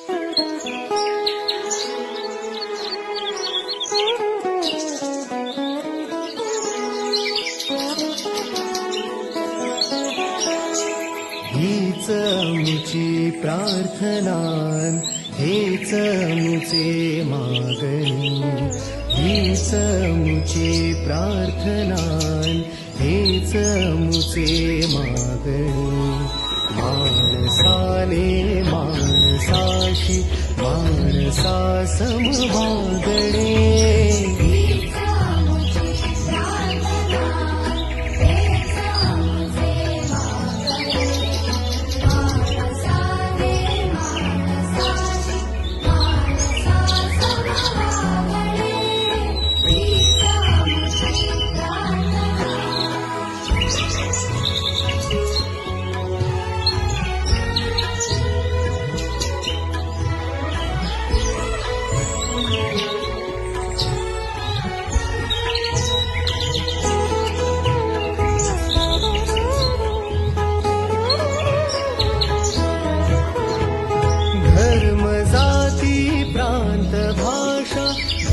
हीच आमची प्रार्थना, हेच आमचे मागणी, हीच आमची प्रार्थना, हेच आमचे मागणी. माणसाने माणसाशी माणसा समभागणे,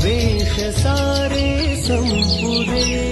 द्वेष सारे संपुदे.